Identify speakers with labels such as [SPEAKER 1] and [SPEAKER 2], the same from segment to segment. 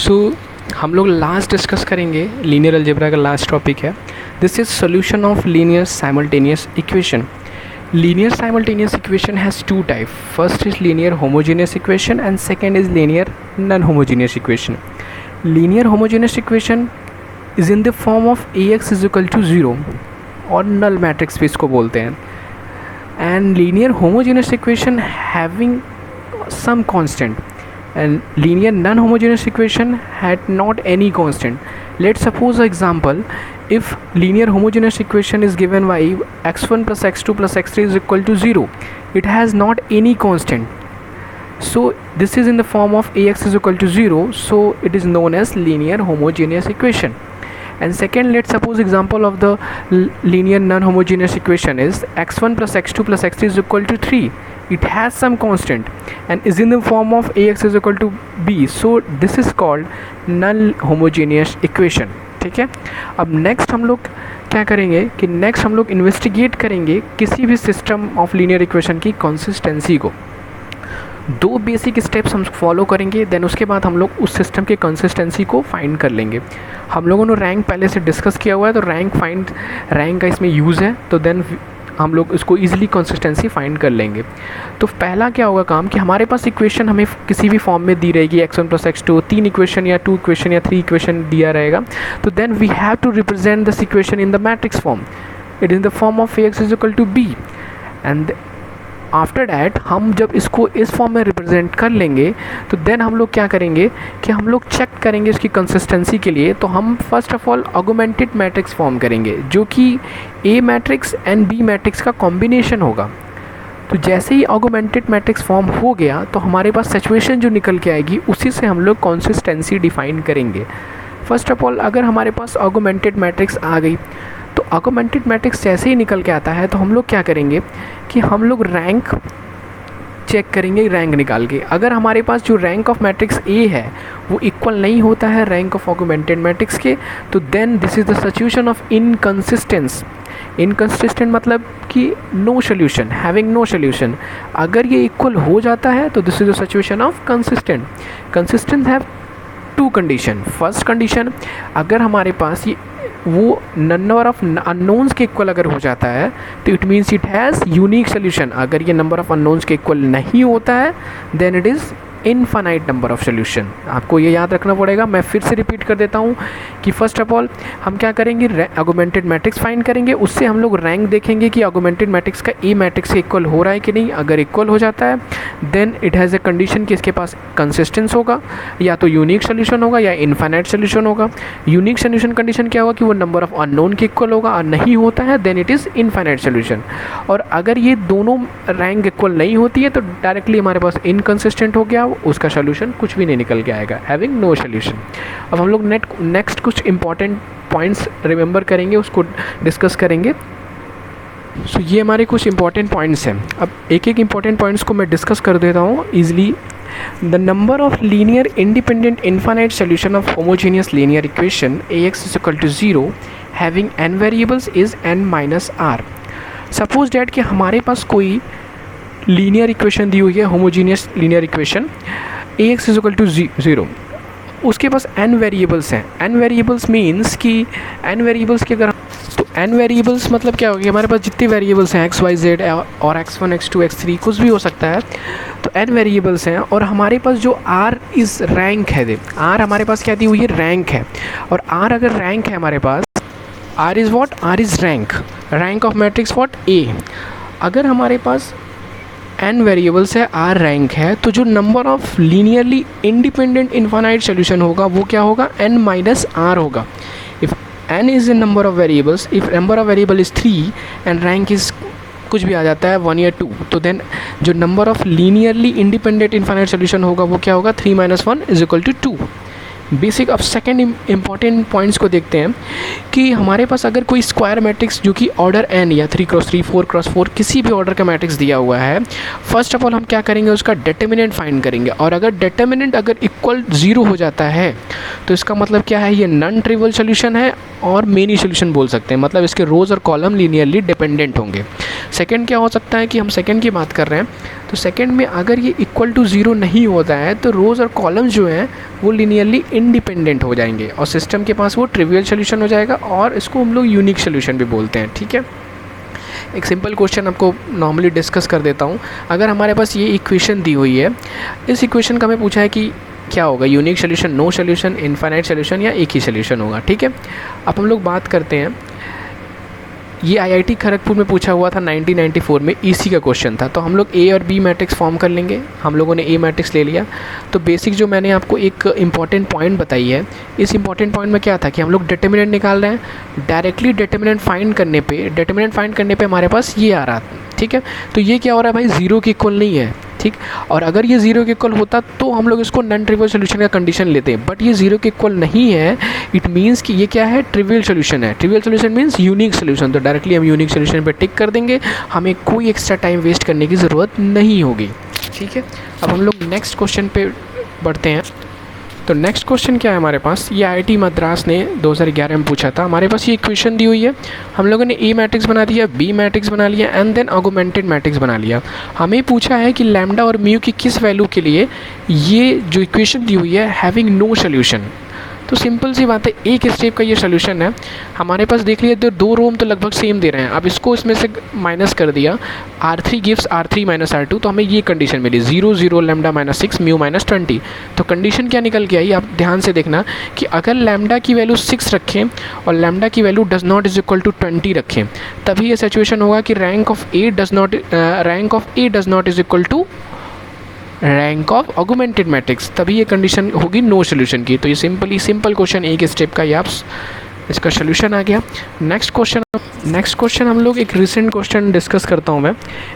[SPEAKER 1] हम लोग last discuss करेंगे लीनियर अलजेब्रा का लास्ट टॉपिक है। This is solution of linear simultaneous equation. Linear simultaneous equation has two type. First is linear homogeneous equation and second is linear non homogeneous equation. Linear homogeneous equation is in the form of ax is equal to 0 और null matrix भी इसको बोलते हैं। And linear homogeneous equation having some constant and linear non-homogeneous equation had not any constant. Let's suppose an example, if linear homogeneous equation is given by x1 plus x2 plus x3 is equal to 0, it has not any constant, so this is in the form of ax is equal to 0, so it is known as linear homogeneous equation. And second, let's suppose example of the linear non-homogeneous equation is x1 plus x2 plus x3 is equal to 3. It has some constant and is in the form of ax is equal to b, so this is called null homogeneous equation. ठीक है। अब next हम लोग क्या करेंगे कि next हम लोग इन्वेस्टिगेट करेंगे किसी भी सिस्टम ऑफ लीनियर इक्वेशन की कंसिस्टेंसी को। दो बेसिक स्टेप्स हम फॉलो करेंगे, देन उसके बाद हम लोग उस सिस्टम के कंसिस्टेंसी को फाइंड कर लेंगे। हम लोगों ने रैंक पहले से डिस्कस किया हुआ है, तो रैंक का इसमें यूज़ है, तो देन हम लोग इसको ईजिली कंसिस्टेंसी फाइंड कर लेंगे। तो पहला क्या होगा काम कि हमारे पास इक्वेशन हमें किसी भी फॉर्म में दी रहेगी, x1 प्लस x2, 3 इक्वेशन या 2 इक्वेशन या 3 इक्वेशन दिया रहेगा, तो then we have to represent this equation in the matrix form. It is the form of ax is equal to b and after that हम जब इसको इस फॉर्म में रिप्रेजेंट कर लेंगे तो देन हम लोग क्या करेंगे कि हम लोग चेक करेंगे इसकी कंसिस्टेंसी के लिए। तो हम first of all augmented matrix form करेंगे जो कि ए मैट्रिक्स एंड बी मैट्रिक्स का कॉम्बिनेशन होगा। तो जैसे ही ऑगमेंटेड मैट्रिक्स फॉर्म हो गया तो हमारे पास सिचुएशन जो निकल के आएगी उसी से हम लोग कंसिस्टेंसी डिफाइन करेंगे। फर्स्ट ऑफ ऑल अगर हमारे पास ऑगमेंटेड मैट्रिक्स आ गई तो ऑगमेंटेड मैट्रिक्स जैसे ही निकल के आता है तो हम लोग क्या करेंगे कि हम लोग रैंक चेक करेंगे, रैंक निकाल के। अगर हमारे पास जो रैंक ऑफ मैट्रिक्स ए है वो इक्वल नहीं होता है रैंक ऑफ ऑगमेंटेड मैट्रिक्स के, तो then this is the situation of inconsistence. Inconsistent मतलब कि no solution, having no solution. अगर ये इक्वल हो जाता है तो this is the situation of consistent. Consistent have two condition. First condition, अगर हमारे पास ये वो नंबर ऑफ अननोन्स के इक्वल अगर हो जाता है तो it means it has unique solution. अगर ये नंबर ऑफ अननोन्स के इक्वल नहीं होता है then it is infinite number of solution. आपको ये याद रखना पड़ेगा। मैं फिर से रिपीट कर देता हूँ कि फर्स्ट ऑफ ऑल हम क्या करेंगे, ऑगमेंटेड मैट्रिक्स फाइंड करेंगे, उससे हम लोग रैंक देखेंगे कि ऑगमेंटेड मैट्रिक्स का ए मैट्रिक्स से इक्वल हो रहा है कि नहीं। अगर इक्वल हो जाता है then it has a condition कि इसके पास कंसिस्टेंस होगा, या तो यूनिक सोल्यूशन होगा या इनफाइनाइट सोल्यूशन होगा। यूनिक सोल्यूशन कंडीशन क्या होगा कि वो नंबर ऑफ अननोन के इक्वल होगा, और नहीं होता है then it is infinite solution. और अगर ये दोनों रैंक इक्वल नहीं होती है तो डायरेक्टली हमारे पास इनकंसिस्टेंट हो गया, उसका सोल्यूशन कुछ भी नहीं निकल के आएगा, हैविंग नो सोल्यूशन। अब हम लोग नेक्स्ट कुछ इंपॉर्टेंट पॉइंट्स रिमेंबर करेंगे, उसको डिस्कस करेंगे। सो ये हमारे कुछ इंपॉर्टेंट पॉइंट्स हैं। अब एक एक इंपॉर्टेंट पॉइंट्स को मैं डिस्कस कर देता हूँ easily. The number of linear independent infinite solution of homogeneous linear equation ax is equal to 0 having n variables is n minus r। Suppose that कि हमारे पास कोई लीनियर इक्वेशन दी हुई है, homogeneous linear equation ax is equal to 0, उसके पास n variables हैं। n वेरिएबल्स मीन्स कि n वेरिएबल्स के अगर तो n वेरिएबल्स मतलब क्या होगी, हमारे पास जितने वेरिएबल्स हैं x y z और x1 x2 x3 कुछ भी हो सकता है, तो n वेरिएबल्स हैं। और हमारे पास जो r इज़ रैंक है, r हमारे पास क्या दी हुई है, रैंक है। और r अगर रैंक है हमारे पास, r is what, r is rank of matrix what, a। अगर हमारे पास n वेरिएबल्स है, r रैंक है, तो जो number of linearly independent infinite solution होगा वो क्या होगा, n माइनस r होगा। If n is the number of variables, if number of variable is 3 and rank is कुछ भी आ जाता है 1 या 2, तो देन जो number of linearly independent infinite solution होगा वो क्या होगा, 3 minus 1 is equal to 2। Basic. अब सेकेंड इंपॉर्टेंट पॉइंट्स को देखते हैं कि हमारे पास अगर कोई स्क्वायर मैट्रिक्स जो कि ऑर्डर n या 3x3 4x4 किसी भी ऑर्डर का मैट्रिक्स दिया हुआ है, फर्स्ट ऑफ ऑल हम क्या करेंगे, उसका डिटर्मिनेंट फाइंड करेंगे। और अगर डिटर्मिनेंट अगर इक्वल 0 हो जाता है तो इसका मतलब क्या है, ये नॉन ट्रिवियल सोल्यूशन है और मेनी सोल्यूशन बोल सकते हैं, मतलब इसके रोज़ और कॉलम लीनियरली डिपेंडेंट होंगे। सेकंड क्या हो सकता है कि हम सेकंड की बात कर रहे हैं, तो सेकंड में अगर ये इक्वल टू 0 नहीं होता है तो रोज़ और कॉलम जो हैं वो लीनियरली इंडिपेंडेंट हो जाएंगे और सिस्टम के पास वो ट्रिवियल सोल्यूशन हो जाएगा और इसको हम लोग यूनिक सोल्यूशन भी बोलते हैं। ठीक है, एक सिंपल क्वेश्चन आपको नॉर्मली डिस्कस कर देता हूँ। अगर हमारे पास ये इक्वेशन दी हुई है, इस इक्वेशन का हमें पूछा है कि क्या होगा, unique solution, no solution, infinite solution या एक ही सोल्यूशन होगा। ठीक है, अब हम लोग बात करते हैं, ये आईआईटी खड़गपुर में पूछा हुआ था 1994 में, इसी का क्वेश्चन था। तो हम लोग ए और बी मैट्रिक्स फॉर्म कर लेंगे। हम लोगों ने ए मैट्रिक्स ले लिया, तो बेसिक जो मैंने आपको एक इंपॉर्टेंट पॉइंट बताई है, इस इंपॉर्टेंट पॉइंट में क्या था कि हम लोग डिटर्मिनेंट निकाल रहे हैं। डायरेक्टली डिटर्मिनेंट फाइंड करने पे हमारे पास ये आ रहा। ठीक है, तो ये क्या हो रहा है भाई, 0 के इक्वल नहीं है। ठीक, और अगर ये 0 के इक्वल होता तो हम लोग इसको नॉन ट्रिवियल सोल्यूशन का कंडीशन लेते हैं, बट ये 0 के इक्वल नहीं है। इट मीन्स कि ये क्या है, ट्रिवियल सोल्यूशन है। Trivial solution means unique solution, तो डायरेक्टली हम यूनिक सोल्यूशन पे टिक कर देंगे, हमें कोई एक्स्ट्रा टाइम वेस्ट करने की ज़रूरत नहीं होगी। ठीक है, अब हम लोग नेक्स्ट क्वेश्चन पे बढ़ते हैं। तो नेक्स्ट क्वेश्चन क्या है हमारे पास, ये आईआईटी मद्रास ने 2011 में पूछा था। हमारे पास ये इक्वेशन दी हुई है, हम लोगों ने ए मैट्रिक्स बना दिया, बी मैट्रिक्स बना लिया एंड देन ऑगमेंटेड मैट्रिक्स बना लिया। हमें पूछा है कि लैम्डा और म्यू की किस वैल्यू के लिए ये जो इक्वेशन दी हुई है हैविंग नो सोल्यूशन। तो सिंपल सी बात है, एक स्टेप का ये सोल्यूशन है। हमारे पास देख लिया, दो रो हम तो लगभग सेम दे रहे हैं। अब इसको इसमें से माइनस कर दिया, R3 gives R3 minus R2, तो हमें ये कंडीशन मिली 0 0 लैम्डा माइनस 6 म्यू माइनस 20। तो कंडीशन क्या निकल के आई, आप ध्यान से देखना कि अगर लैम्डा की वैल्यू 6 रखें और लैम्डा की value does not is equal to 20 रखें, तभी ये सिचुएशन होगा कि rank of A does not is equal to rank of augmented matrix, तभी ये कंडीशन होगी नो सोल्यूशन की। तो ये सिंपल क्वेश्चन एक स्टेप का, ये आप इसका सोल्यूशन आ गया। नेक्स्ट क्वेश्चन हम लोग एक रिसेंट क्वेश्चन डिस्कस करता हूँ मैं।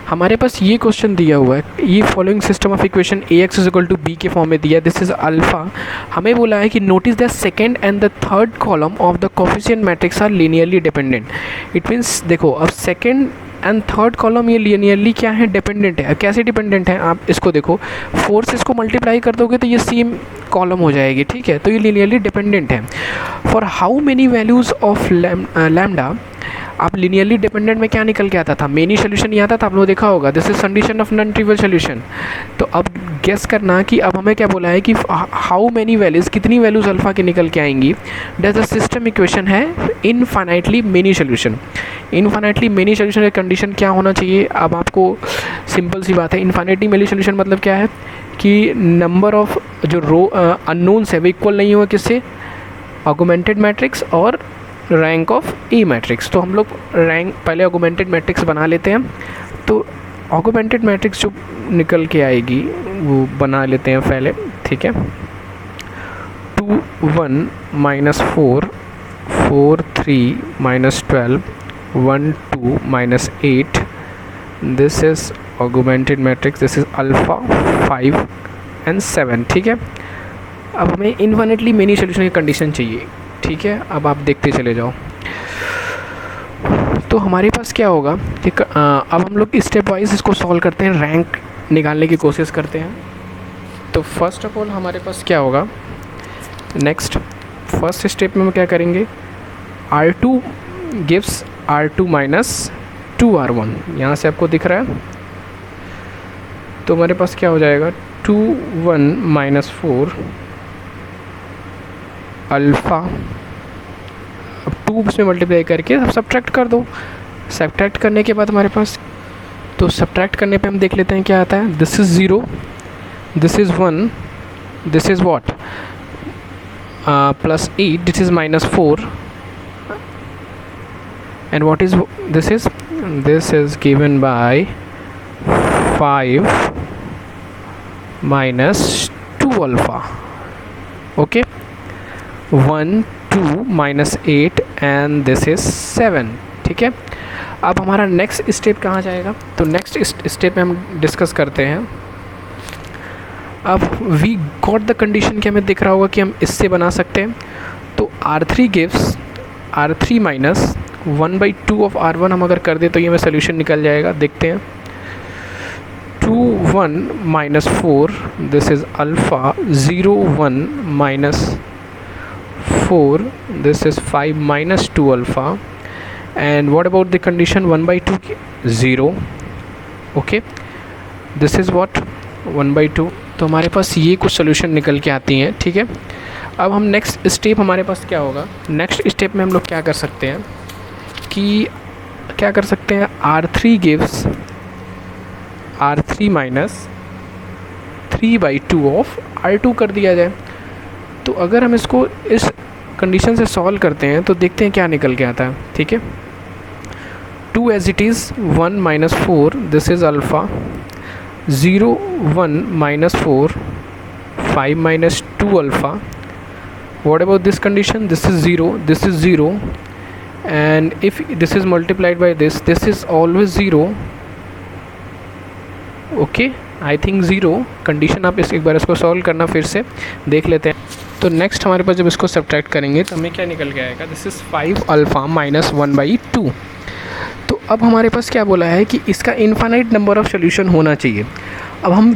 [SPEAKER 1] हमारे पास ये क्वेश्चन दिया हुआ है, ये following system of equation A x is equal to B के फॉर्म में दिया है, दिस इज अल्फा। हमें बोला है कि notice the second and the third column of the coefficient matrix are linearly dependent. It means देखो, अब सेकेंड एंड थर्ड कॉलम ये लीनियरली क्या है, डिपेंडेंट है। कैसे डिपेंडेंट है, आप इसको देखो, 4 से इसको मल्टीप्लाई कर दोगे तो ये सेम कॉलम हो जाएगी। ठीक है, तो ये लीनियरली डिपेंडेंट है। For how many values of lambda, आप लीनियरली डिपेंडेंट में क्या निकल के आता था, मेनी सोल्यूशन ही आता था, आप लोग देखा होगा, this is condition of non trivial solution. तो अब गेस करना कि अब हमें क्या बोला है कि हाउ मेनी वैल्यूज़, कितनी वैल्यूज़ अल्फा की निकल के आएंगी, डज द सिस्टम इक्वेशन है infinitely many solution. Infinitely many solution का कंडीशन क्या होना चाहिए, अब आपको सिंपल सी बात है, इनफाइनाइटली मेनी सोल्यूशन मतलब क्या है कि नंबर ऑफ जो रो अननोन्स है वो इक्वल नहीं हुआ किससे, ऑगमेंटेड मैट्रिक्स और रैंक ऑफ ए मैट्रिक्स। तो हम लोग रैंक पहले ऑगमेंटेड मैट्रिक्स बना लेते हैं। तो ऑगमेंटेड मैट्रिक्स जो निकल के आएगी वो बना लेते हैं पहले। ठीक है, 2 1 minus 4 4 3 minus 12 1 2 minus 8, this is augmented matrix, this is alpha 5 and 7। ठीक है, अब हमें इनफाइनाइटली मेनी सोल्यूशन की कंडीशन चाहिए। ठीक है, अब आप देखते चले जाओ। तो हमारे पास क्या होगा कि अब हम लोग स्टेप वाइज इसको सॉल्व करते हैं, रैंक निकालने की कोशिश करते हैं। तो फर्स्ट ऑफ ऑल हमारे पास क्या होगा, नेक्स्ट फर्स्ट स्टेप में हम क्या करेंगे, R2 gives R2 minus 2R1, यहाँ से आपको दिख रहा है। तो हमारे पास क्या हो जाएगा, 2 1 माइनस 4 अल्फ़ा, अब 2 उसमें मल्टीप्लाई करके अब सब्ट्रैक्ट कर दो। सब्ट्रैक्ट करने के बाद हमारे पास, तो सब्ट्रैक्ट करने पे हम देख लेते हैं क्या आता है, this is 0, this is 1, this is what plus 8, this is minus 4 and what is this is given by 5 minus 2 alpha. Okay, 1 2 minus 8 and this is 7। ठीक है, अब हमारा नेक्स्ट स्टेप कहाँ जाएगा, तो नेक्स्ट स्टेप में हम डिस्कस करते हैं। अब वी गॉट द कंडीशन कि हमें दिख रहा होगा कि हम इससे बना सकते हैं। तो R3 gives R3 minus 1/2 of R1 हम अगर कर दे तो ये हमें सोल्यूशन निकल जाएगा। देखते हैं, 2 1 minus 4, this is alpha 0 1 minus 4, this is 5 minus 2 alpha, and what about the condition 1/2? 0. Okay, this is what 1/2। तो हमारे पास ये कुछ सोल्यूशन निकल के आती हैं, ठीक है। अब हम नेक्स्ट स्टेप हमारे पास क्या होगा, नेक्स्ट स्टेप में हम लोग क्या कर सकते हैं कि क्या कर सकते हैं, R3 gives R3 minus 3/2 of R2 कर दिया जाए। तो अगर हम इसको इस कंडीशन से सॉल्व करते हैं तो देखते हैं क्या निकल के आता है, ठीक है। 2 as it is 1 minus 4, this is alpha, 0 1 minus 4, 5 minus 2 alpha. What about this condition? This is 0, this is 0, and if this is multiplied by this is always 0. Okay, I think 0 condition. आप एक बार इसको solve करना फिर से देख लेते हैं। तो नेक्स्ट हमारे पास जब इसको सब्ट्रैक्ट करेंगे तो हमें क्या निकल के आएगा, दिस इज़ 5 अल्फ़ा माइनस 1/2। तो अब हमारे पास क्या बोला है कि इसका इनफाइनाइट नंबर ऑफ सोल्यूशन होना चाहिए। अब हम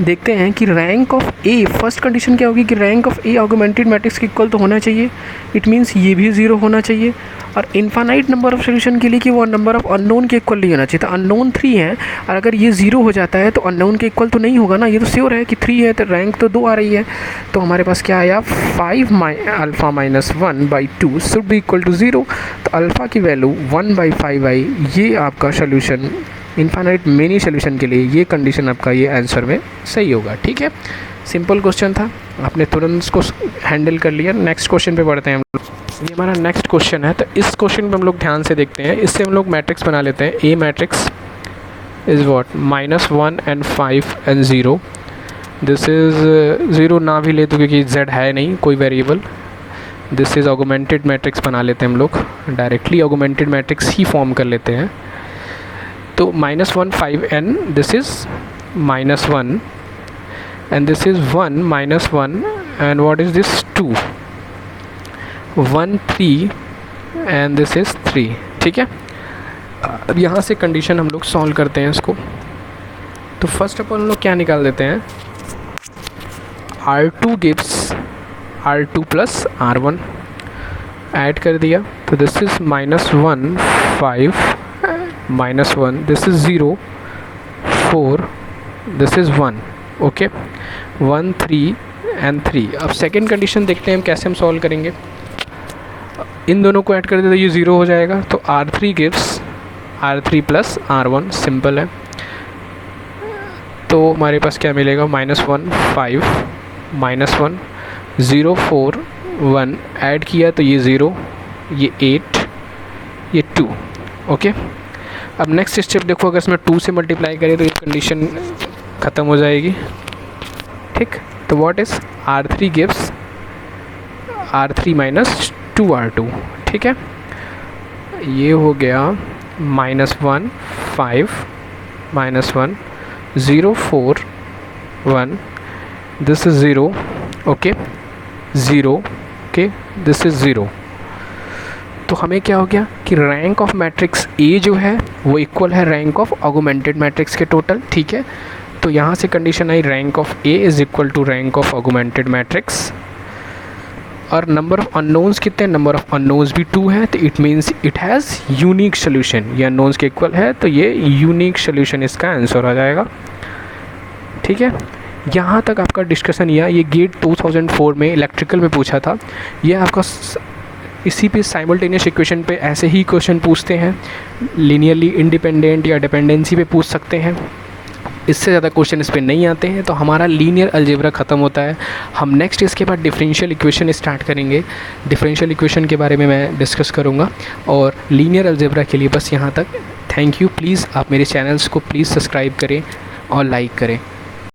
[SPEAKER 1] देखते हैं कि rank of A, first condition क्या होगी कि rank of A augmented matrix के इक्वल तो होना चाहिए, इट मीन्स ये भी 0 होना चाहिए। और इनफाइनाइट नंबर ऑफ सोल्यूशन के लिए कि वो नंबर ऑफ अननोन के इक्वल नहीं होना चाहिए। तो अननोन 3 है, और अगर ये 0 हो जाता है तो अननोन के इक्वल तो नहीं होगा ना, ये तो श्योर है कि 3 है, तो रैंक तो 2 आ रही है। तो हमारे पास क्या आया, 5 alpha minus 1/2 should be equal to 0। तो अल्फ़ा की वैल्यू 1/5 आई। ये आपका सोल्यूशन इनफाइनाइट मेनी सोल्यूशन के लिए ये कंडीशन आपका ये आंसर में सही होगा, ठीक है। सिंपल क्वेश्चन था, आपने तुरंत इसको हैंडल कर लिया। नेक्स्ट क्वेश्चन पे बढ़ते हैं हम लोग। ये हमारा नेक्स्ट क्वेश्चन है, तो इस क्वेश्चन पे हम लोग ध्यान से देखते हैं। इससे हम लोग मैट्रिक्स बना लेते हैं। A matrix is what, -1 and 5 and 0। This is 0 ना भी ले तो क्योंकि z है नहीं कोई variable. This is augmented matrix बना लेते हैं हम लोग, डायरेक्टली ऑगमेंटेड मैट्रिक्स ही फॉर्म कर लेते हैं। तो -1 5 and this is -1 and this is 1 -1 and what is this 2 1 3 and this is 3, ठीक है। अब यहाँ से कंडीशन हम लोग सॉल्व करते हैं इसको। तो फर्स्ट ऑफ ऑल हम लोग क्या निकाल देते हैं, R2 gives R2 plus R1 add कर दिया। तो this is -1 5 -1, this is 0 4, this is 1, okay 1 3 and 3। अब सेकेंड कंडीशन देखते हैं हम कैसे हम सॉल्व करेंगे। इन दोनों को ऐड कर दे तो ये 0 हो जाएगा। तो R3 gives R3 plus R1, simple है। तो हमारे पास क्या मिलेगा, -1 5 -1 0 4 1 ऐड किया तो ये 0, ये 8, ये 2, ओके। अब नेक्स्ट स्टेप देखो, अगर इसमें 2 से मल्टीप्लाई करें तो ये कंडीशन ख़त्म हो जाएगी, ठीक। तो what is R3 gives R3 minus 2R2, ठीक है। ये हो गया -1 5 -1 0 4 1, this is 0, okay 0, okay this is 0। तो हमें क्या हो गया कि रैंक ऑफ मैट्रिक्स ए जो है वो इक्वल है रैंक ऑफ ऑगमेंटेड मैट्रिक्स के टोटल, ठीक है। तो यहाँ से कंडीशन आई rank of A is equal to rank of augmented matrix. और नंबर ऑफ अननोन्स कितने, नंबर ऑफ अननोन्स भी 2 है, तो it means it has unique solution. ये अननोन्स के इक्वल है तो ये यूनिक सोल्यूशन इसका आंसर आ जाएगा, ठीक है। यहाँ तक आपका डिस्कशन ये गेट 2004 में इलेक्ट्रिकल में पूछा था। ये आपका इसी पे साइमल्टेनियस इक्वेशन पे ऐसे ही क्वेश्चन पूछते हैं, लीनियरली इंडिपेंडेंट या डिपेंडेंसी पे पूछ सकते हैं। इससे ज़्यादा क्वेश्चन इस पे नहीं आते हैं। तो हमारा लीनियर अलजेब्रा ख़त्म होता है। हम नेक्स्ट इसके बाद डिफरेंशियल इक्वेशन स्टार्ट करेंगे। डिफरेंशियल इक्वेशन के बारे में मैं डिस्कस करूँगा, और लीनियर अलजेब्रा के लिए बस यहाँ तक। Thank you. प्लीज़ आप मेरे चैनल्स को प्लीज़ सब्सक्राइब करें और लाइक करें।